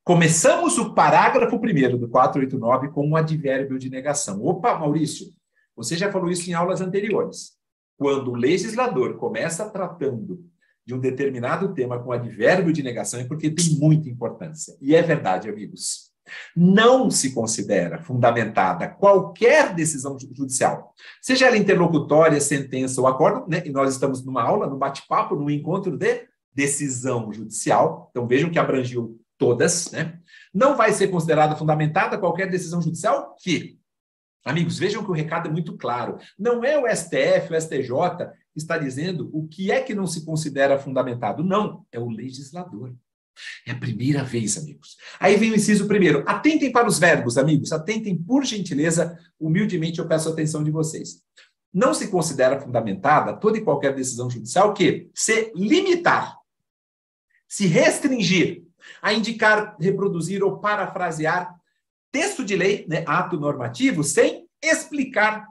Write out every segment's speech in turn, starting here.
Começamos o parágrafo primeiro do 489 com um advérbio de negação. Opa, Maurício, você já falou isso em aulas anteriores. Quando o legislador começa tratando de um determinado tema com advérbio de negação é porque tem muita importância. E é verdade, amigos. Não se considera fundamentada qualquer decisão judicial, seja ela interlocutória, sentença ou acordo, né? E nós estamos numa aula, num bate-papo, num encontro de decisão judicial. Então vejam que abrangiu todas, né? Não vai ser considerada fundamentada qualquer decisão judicial que, amigos, vejam que o recado é muito claro. Não é o STF, o STJ que está dizendo o que é que não se considera fundamentado. Não, é o legislador. É a primeira vez, amigos. Aí vem o inciso primeiro. Atentem para os verbos, amigos. Atentem, por gentileza. Humildemente, eu peço a atenção de vocês. Não se considera fundamentada toda e qualquer decisão judicial que se limitar, se restringir a indicar, reproduzir ou parafrasear texto de lei, né, ato normativo, sem explicar.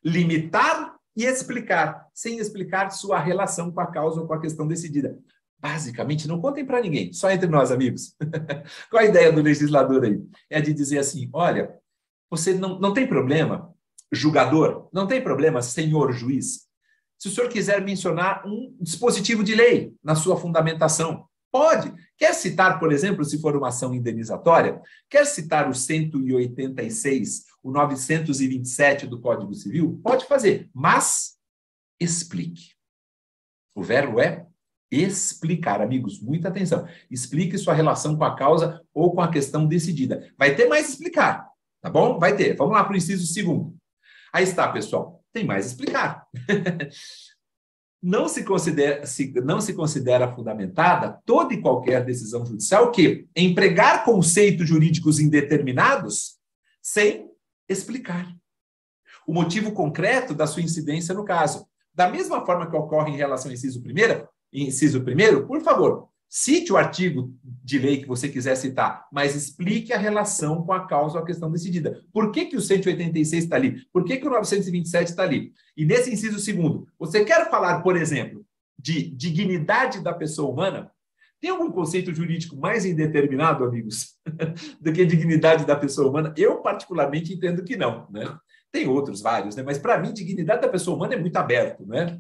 Limitar e explicar, sem explicar sua relação com a causa ou com a questão decidida. Basicamente, não contem para ninguém, só entre nós, amigos. Qual a ideia do legislador aí? É de dizer assim, olha, você não tem problema, julgador, não tem problema, senhor juiz, se o senhor quiser mencionar um dispositivo de lei na sua fundamentação, pode. Quer citar, por exemplo, se for uma ação indenizatória, quer citar o 186, o 927 do Código Civil? Pode fazer, mas explique. O verbo é explicar, amigos, muita atenção. Explique sua relação com a causa ou com a questão decidida. Vai ter mais explicar, tá bom? Vai ter. Vamos lá para o inciso segundo. Aí está, pessoal. Tem mais explicar. Não se considera fundamentada toda e qualquer decisão judicial que empregar conceitos jurídicos indeterminados sem explicar o motivo concreto da sua incidência no caso. Da mesma forma que ocorre em relação ao inciso primeiro, por favor, cite o artigo de lei que você quiser citar, mas explique a relação com a causa ou a questão decidida. Por que o 186 está ali? Por que o 927 está ali? E nesse inciso segundo, você quer falar, por exemplo, de dignidade da pessoa humana? Tem algum conceito jurídico mais indeterminado, amigos, do que dignidade da pessoa humana? Eu, particularmente, entendo que não, né? Tem outros vários, né? Mas, para mim, dignidade da pessoa humana é muito aberto, né?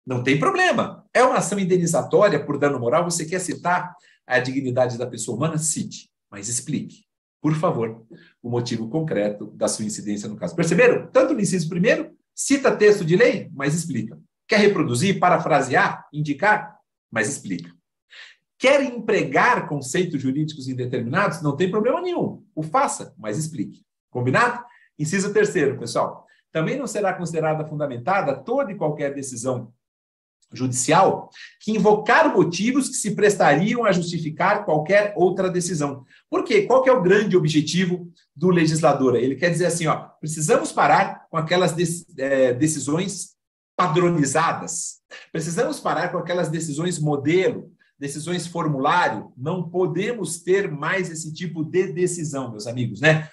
Não tem problema. É uma ação indenizatória por dano moral. Você quer citar a dignidade da pessoa humana? Cite, mas explique, por favor, o motivo concreto da sua incidência no caso. Perceberam? Tanto no inciso primeiro, cita texto de lei, mas explica. Quer reproduzir, parafrasear, indicar? Mas explica. Quer empregar conceitos jurídicos indeterminados? Não tem problema nenhum. O faça, mas explique. Combinado? Inciso terceiro, pessoal. Também não será considerada fundamentada toda e qualquer decisão judicial que invocar motivos que se prestariam a justificar qualquer outra decisão. Por quê? Qual que é o grande objetivo do legislador? Ele quer dizer assim, ó, precisamos parar com aquelas decisões padronizadas, precisamos parar com aquelas decisões modelo, decisões formulário, não podemos ter mais esse tipo de decisão, meus amigos, né?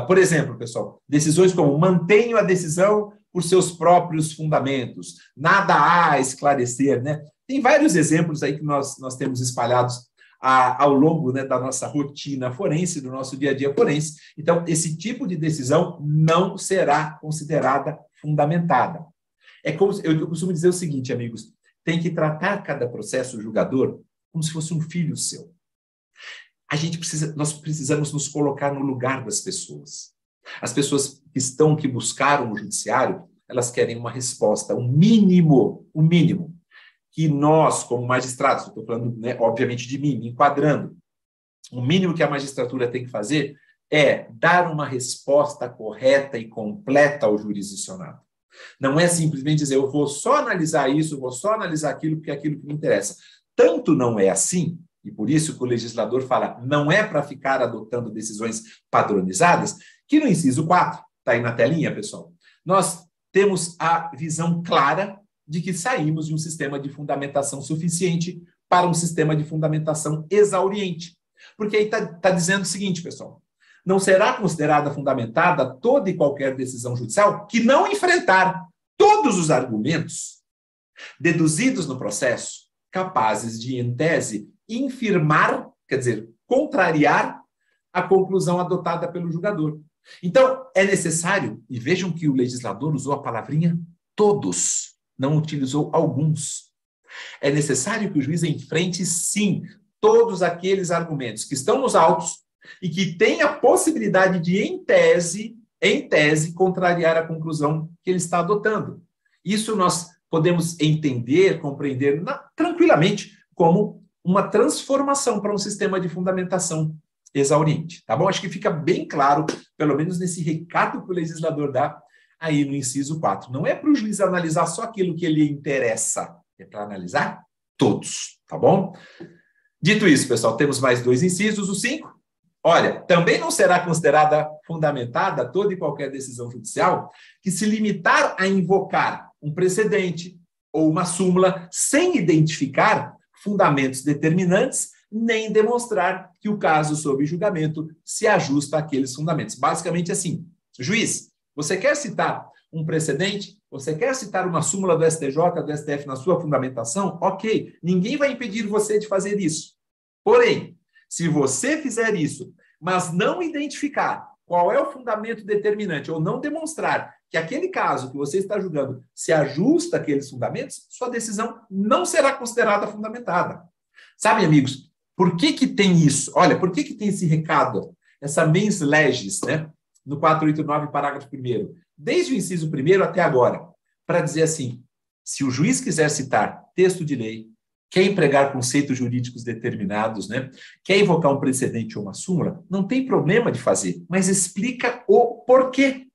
Por exemplo, pessoal, decisões como mantenho a decisão por seus próprios fundamentos, nada há a esclarecer, né? Tem vários exemplos aí que nós temos espalhados ao longo, né, da nossa rotina forense, do nosso dia a dia forense. Então, esse tipo de decisão não será considerada fundamentada. É como eu costumo dizer o seguinte, amigos, tem que tratar cada processo julgador como se fosse um filho seu. Nós precisamos nos colocar no lugar das pessoas. As pessoas que buscaram o judiciário, elas querem uma resposta, um mínimo, que nós, como magistrados, estou falando, né, obviamente, de mim, me enquadrando, o mínimo que a magistratura tem que fazer é dar uma resposta correta e completa ao jurisdicionado. Não é simplesmente dizer, eu vou só analisar isso, eu vou só analisar aquilo, porque é aquilo que me interessa. Tanto não é assim, e por isso que o legislador fala, não é para ficar adotando decisões padronizadas, que no inciso 4, está aí na telinha, pessoal, nós temos a visão clara de que saímos de um sistema de fundamentação suficiente para um sistema de fundamentação exauriente. Porque aí está dizendo o seguinte, pessoal, não será considerada fundamentada toda e qualquer decisão judicial que não enfrentar todos os argumentos deduzidos no processo, capazes de, em tese, infirmar, quer dizer, contrariar a conclusão adotada pelo julgador. Então, é necessário, e vejam que o legislador usou a palavrinha todos, não utilizou alguns. É necessário que o juiz enfrente, sim, todos aqueles argumentos que estão nos autos e que têm a possibilidade de, em tese, contrariar a conclusão que ele está adotando. Isso nós podemos entender, compreender tranquilamente como uma transformação para um sistema de fundamentação exauriente, tá bom? Acho que fica bem claro, pelo menos nesse recado que o legislador dá aí no inciso 4. Não é para o juiz analisar só aquilo que lhe interessa, é para analisar todos, tá bom? Dito isso, pessoal, temos mais 2 incisos, o 5. Olha, também não será considerada fundamentada toda e qualquer decisão judicial que se limitar a invocar um precedente ou uma súmula sem identificar fundamentos determinantes, nem demonstrar que o caso sob julgamento se ajusta àqueles fundamentos. Basicamente assim, juiz, você quer citar um precedente? Você quer citar uma súmula do STJ, do STF na sua fundamentação? Ok, ninguém vai impedir você de fazer isso. Porém, se você fizer isso, mas não identificar qual é o fundamento determinante ou não demonstrar que aquele caso que você está julgando se ajusta àqueles fundamentos, sua decisão não será considerada fundamentada. Sabe, amigos, por que tem isso? Olha, por que tem esse recado, essa mens legis, né? No 489, parágrafo 1º, desde o inciso 1º até agora, para dizer assim, se o juiz quiser citar texto de lei, quer empregar conceitos jurídicos determinados, né? Quer invocar um precedente ou uma súmula, não tem problema de fazer, mas explica o porquê.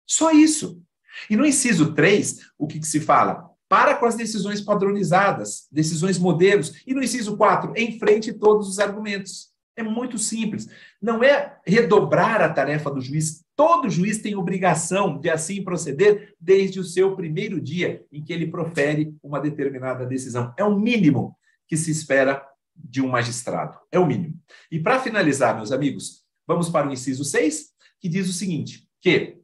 Só isso. E no inciso 3, o que se fala? Para com as decisões padronizadas, decisões modelos. E no inciso 4, enfrente todos os argumentos. É muito simples. Não é redobrar a tarefa do juiz. Todo juiz tem obrigação de assim proceder desde o seu primeiro dia em que ele profere uma determinada decisão. É o mínimo que se espera de um magistrado. É o mínimo. E para finalizar, meus amigos, vamos para o inciso 6, que diz o seguinte, que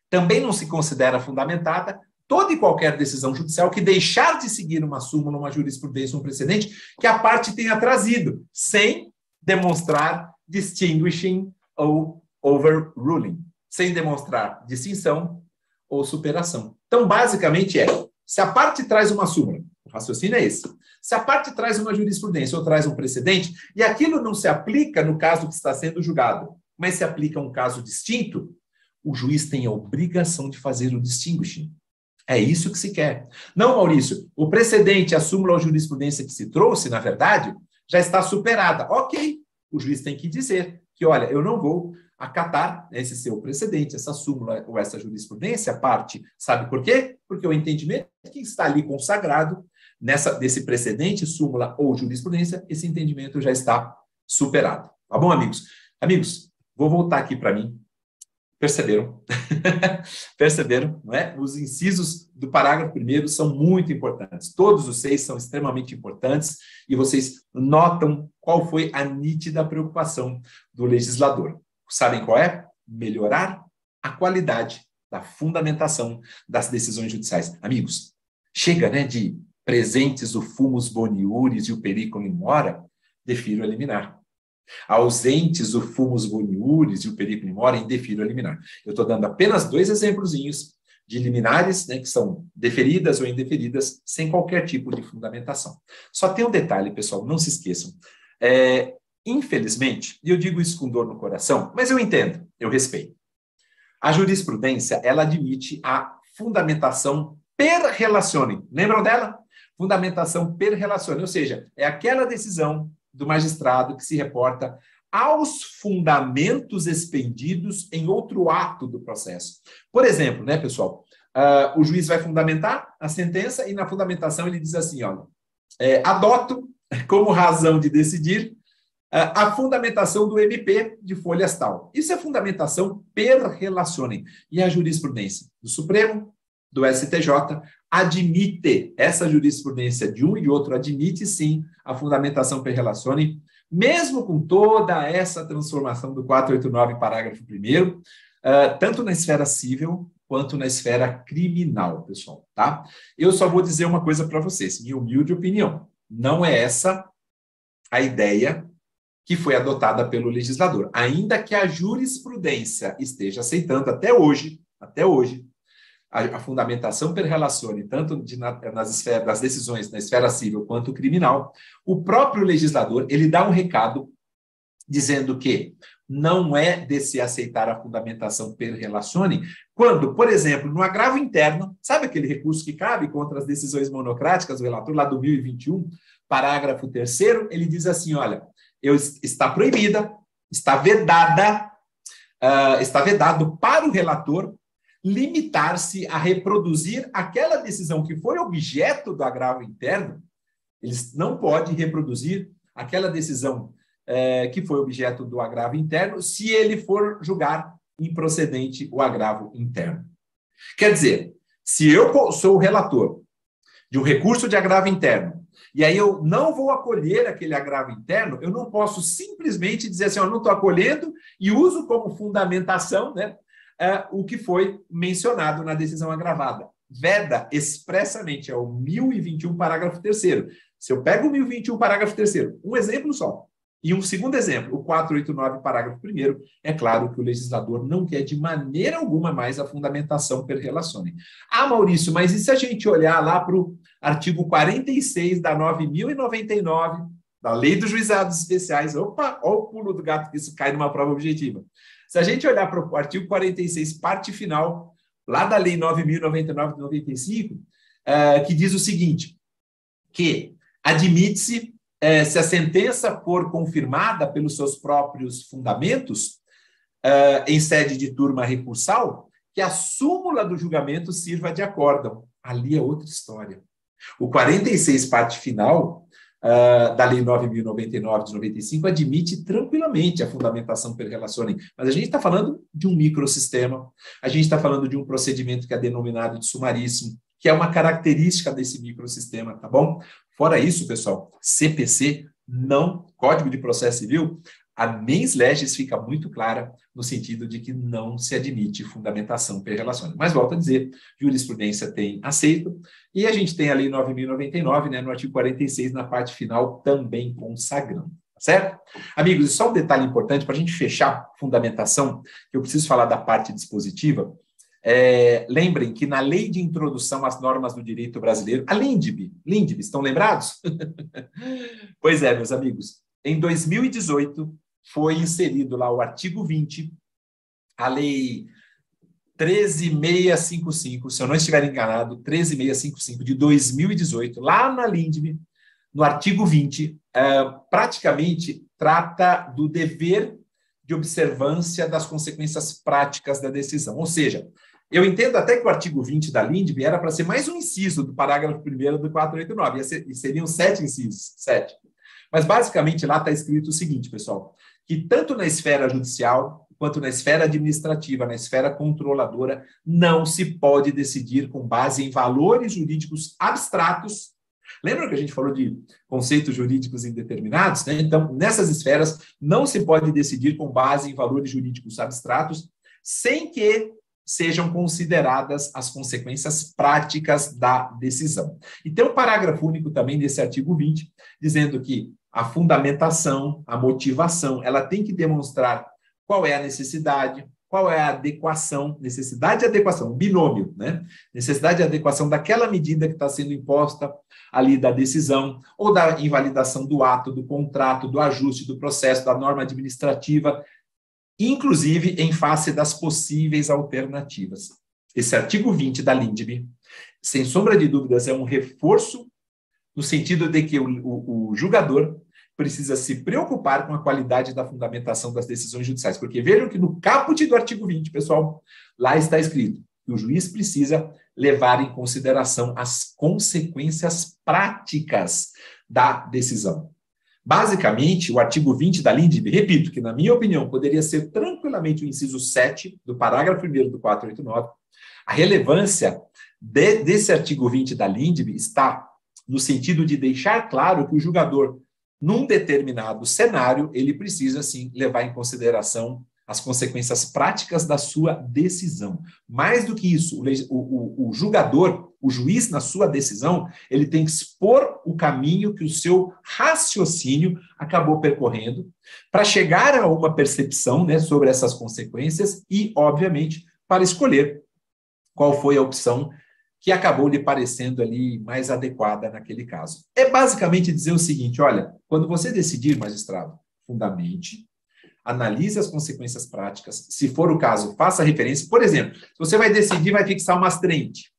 também não se considera fundamentada toda e qualquer decisão judicial que deixar de seguir uma súmula, uma jurisprudência, um precedente que a parte tenha trazido, sem demonstrar distinguishing ou overruling, sem demonstrar distinção ou superação. Então, basicamente se a parte traz uma súmula, o raciocínio é esse, se a parte traz uma jurisprudência ou traz um precedente, e aquilo não se aplica no caso que está sendo julgado, mas se aplica a um caso distinto, o juiz tem a obrigação de fazer o distinguishing. É isso que se quer. Não, Maurício, o precedente, a súmula ou jurisprudência que se trouxe, na verdade, já está superada. Ok, o juiz tem que dizer que, olha, eu não vou acatar esse seu precedente, essa súmula ou essa jurisprudência, parte, sabe por quê? Porque o entendimento que está ali consagrado desse precedente, súmula ou jurisprudência, esse entendimento já está superado. Tá bom, amigos? Amigos, vou voltar aqui para mim. Perceberam? Perceberam, não é? Os incisos do parágrafo 1º são muito importantes. Todos os 6 são extremamente importantes e vocês notam qual foi a nítida preocupação do legislador. Sabem qual é? Melhorar a qualidade da fundamentação das decisões judiciais. Amigos, chega, né, de presentes o fumus boniuris e o periculum in mora, defiro eliminar. Ausentes o fumus boniuris e o periculum in mora, indefiro eliminar. Eu estou dando apenas 2 exemplozinhos de liminares, né, que são deferidas ou indeferidas sem qualquer tipo de fundamentação. Só tem um detalhe, pessoal, não se esqueçam. Infelizmente, e eu digo isso com dor no coração, mas eu entendo, eu respeito. A jurisprudência, ela admite a fundamentação per relationem. Lembram dela? Fundamentação per relationem, ou seja, é aquela decisão do magistrado que se reporta aos fundamentos expendidos em outro ato do processo. Por exemplo, né, pessoal, o juiz vai fundamentar a sentença e na fundamentação ele diz assim, olha, adoto como razão de decidir a fundamentação do MP de folhas tal. Isso é fundamentação per relationem. E a jurisprudência do Supremo, do STJ, admite, essa jurisprudência de um e de outro admite sim a fundamentação per relationem, mesmo com toda essa transformação do 489, parágrafo 1º, tanto na esfera civil quanto na esfera criminal, pessoal, tá? Eu só vou dizer uma coisa para vocês, minha humilde opinião, não é essa a ideia que foi adotada pelo legislador. Ainda que a jurisprudência esteja aceitando até hoje, a fundamentação per relazione, tanto das decisões na esfera civil quanto criminal, o próprio legislador ele dá um recado dizendo que não é de se aceitar a fundamentação per relazione quando, por exemplo, no agravo interno, sabe aquele recurso que cabe contra as decisões monocráticas do relator lá do 1021, parágrafo 3º, ele diz assim, olha, está proibida, está vedado para o relator limitar-se a reproduzir aquela decisão que foi objeto do agravo interno, eles não podem reproduzir aquela decisão que foi objeto do agravo interno se ele for julgar improcedente o agravo interno. Quer dizer, se eu sou o relator de um recurso de agravo interno e aí eu não vou acolher aquele agravo interno, eu não posso simplesmente dizer assim, eu não estou acolhendo e uso como fundamentação, né, o que foi mencionado na decisão agravada. Veda expressamente, é o 1021, parágrafo 3º. Se eu pego o 1021, parágrafo 3º, um exemplo só, e um segundo exemplo, o 489, parágrafo 1º, é claro que o legislador não quer de maneira alguma mais a fundamentação per relazione. Ah, Maurício, mas e se a gente olhar lá para o artigo 46 da 9.099, da Lei dos Juizados Especiais, opa, olha o pulo do gato que isso cai numa prova objetiva. Se a gente olhar para o artigo 46, parte final, lá da Lei 9.099 de 95, que diz o seguinte, que admite-se, se a sentença for confirmada pelos seus próprios fundamentos, em sede de turma recursal, que a súmula do julgamento sirva de acórdão. Ali é outra história. O 46, parte final, da Lei 9.099 de 95, admite tranquilamente a fundamentação per relazione, mas a gente está falando de um microsistema, a gente está falando de um procedimento que é denominado de sumaríssimo, que é uma característica desse microsistema, tá bom? Fora isso, pessoal, CPC não, Código de Processo Civil, a mens legis fica muito clara no sentido de que não se admite fundamentação per relazione. Mas, volto a dizer, jurisprudência tem aceito, e a gente tem a Lei 9.099, né, no artigo 46, na parte final, também consagrando. Certo? Amigos, e só um detalhe importante, para a gente fechar a fundamentação, que eu preciso falar da parte dispositiva. Lembrem que na Lei de Introdução às Normas do Direito Brasileiro, a LINDB, estão lembrados? Pois é, meus amigos, em 2018 foi inserido lá o artigo 20, a Lei 13.655, se eu não estiver enganado, 13.655 de 2018, lá na LINDB, no artigo 20, praticamente trata do dever de observância das consequências práticas da decisão. Ou seja, eu entendo até que o artigo 20 da LINDB era para ser mais um inciso do parágrafo 1º do 489, e seriam 7 incisos, 7. Mas, basicamente, lá está escrito o seguinte, pessoal, que tanto na esfera judicial, quanto na esfera administrativa, na esfera controladora, não se pode decidir com base em valores jurídicos abstratos. Lembra que a gente falou de conceitos jurídicos indeterminados, né? Então, nessas esferas, não se pode decidir com base em valores jurídicos abstratos, sem que sejam consideradas as consequências práticas da decisão. E tem um parágrafo único também desse artigo 20, dizendo que a fundamentação, a motivação, ela tem que demonstrar qual é a necessidade, qual é a adequação, necessidade e adequação, um binômio, né? Necessidade e adequação daquela medida que está sendo imposta ali da decisão, ou da invalidação do ato, do contrato, do ajuste, do processo, da norma administrativa, inclusive em face das possíveis alternativas. Esse artigo 20 da LINDB, sem sombra de dúvidas, é um reforço no sentido de que o julgador precisa se preocupar com a qualidade da fundamentação das decisões judiciais, porque vejam que no caput do artigo 20, pessoal, lá está escrito que o juiz precisa levar em consideração as consequências práticas da decisão. Basicamente, o artigo 20 da LINDB, repito, que na minha opinião poderia ser tranquilamente o inciso 7 do parágrafo 1º do 489, a relevância desse artigo 20 da LINDB está no sentido de deixar claro que o julgador, num determinado cenário, ele precisa, sim, levar em consideração as consequências práticas da sua decisão. Mais do que isso, o julgador, o juiz, na sua decisão, ele tem que expor o caminho que o seu raciocínio acabou percorrendo para chegar a uma percepção, né, sobre essas consequências e, obviamente, para escolher qual foi a opção que acabou lhe parecendo ali mais adequada naquele caso. É basicamente dizer o seguinte, olha, quando você decidir, magistrado, fundamente, analise as consequências práticas, se for o caso, faça referência. Por exemplo, se você vai decidir, vai fixar uma astraente,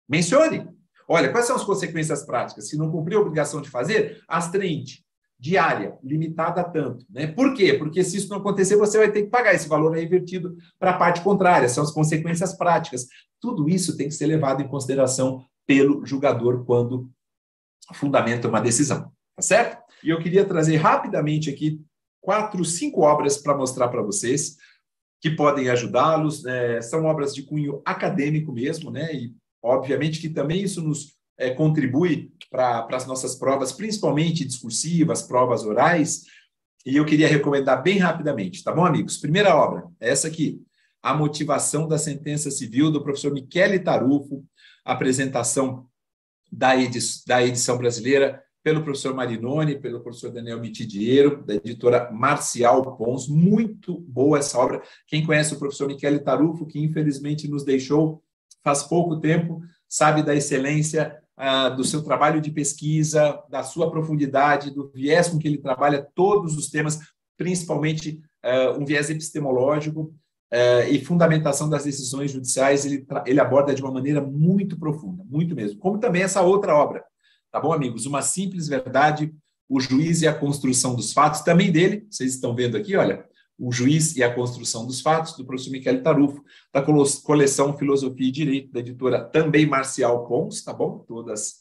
mencione. Olha, quais são as consequências práticas? Se não cumprir a obrigação de fazer, astraente diária, limitada a tanto. Né? Por quê? Porque se isso não acontecer, você vai ter que pagar. Esse valor é invertido para a parte contrária, são as consequências práticas. Tudo isso tem que ser levado em consideração pelo julgador quando fundamenta uma decisão. Tá certo? E eu queria trazer rapidamente aqui 4, 5 obras para mostrar para vocês que podem ajudá-los. São obras de cunho acadêmico mesmo, né? E obviamente que também isso nos contribui para as nossas provas, principalmente discursivas, provas orais, e eu queria recomendar bem rapidamente, tá bom, amigos? Primeira obra, é essa aqui, A Motivação da Sentença Civil, do professor Michele Tarufo, apresentação da edição brasileira, pelo professor Marinoni, pelo professor Daniel Mitidiero, da editora Marcial Pons. Muito boa essa obra. Quem conhece o professor Michele Tarufo, que infelizmente nos deixou faz pouco tempo, sabe da excelência do seu trabalho de pesquisa, da sua profundidade, do viés com que ele trabalha todos os temas, principalmente um viés epistemológico e fundamentação das decisões judiciais, ele aborda de uma maneira muito profunda, muito mesmo. Como também essa outra obra, tá bom, amigos? Uma Simples Verdade, o Juiz e a Construção dos Fatos, também dele, vocês estão vendo aqui, olha, O Juiz e a Construção dos Fatos, do professor Michele Tarufo, da coleção Filosofia e Direito, da editora também Marcial Pons, tá bom? Todas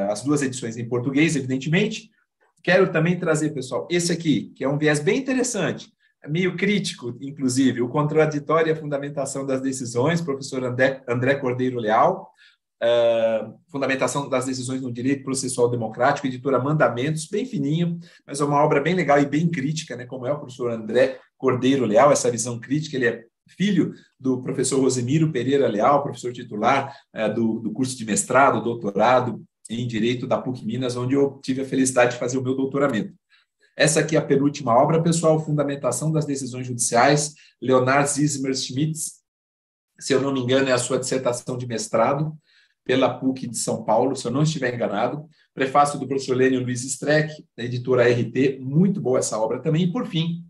as duas edições em português, evidentemente. Quero também trazer, pessoal, esse aqui, que é um viés bem interessante, meio crítico, inclusive, O Contraditório e a Fundamentação das Decisões, professor André Cordeiro Leal, Fundamentação das Decisões no Direito Processual Democrático, editora Mandamentos, bem fininho, mas é uma obra bem legal e bem crítica, né, como é o professor André Cordeiro Leal, essa visão crítica. Ele é filho do professor Rosemiro Pereira Leal, professor titular do curso de mestrado, doutorado em Direito da PUC Minas, onde eu tive a felicidade de fazer o meu doutoramento. Essa aqui é a penúltima obra, pessoal, Fundamentação das Decisões Judiciais, Leonard Zismer Schmitz, se eu não me engano, é a sua dissertação de mestrado, pela PUC de São Paulo, se eu não estiver enganado. Prefácio do professor Lênio Luiz Streck, da editora RT, muito boa essa obra também. E, por fim,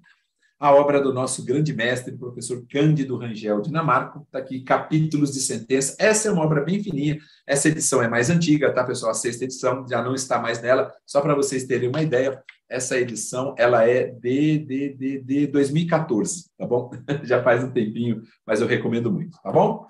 a obra do nosso grande mestre, professor Cândido Rangel Dinamarco, está aqui, Capítulos de Sentença. Essa é uma obra bem fininha, essa edição é mais antiga, tá, pessoal? A 6ª edição já não está mais nela, só para vocês terem uma ideia, essa edição, ela é de 2014, tá bom? Já faz um tempinho, mas eu recomendo muito, tá bom?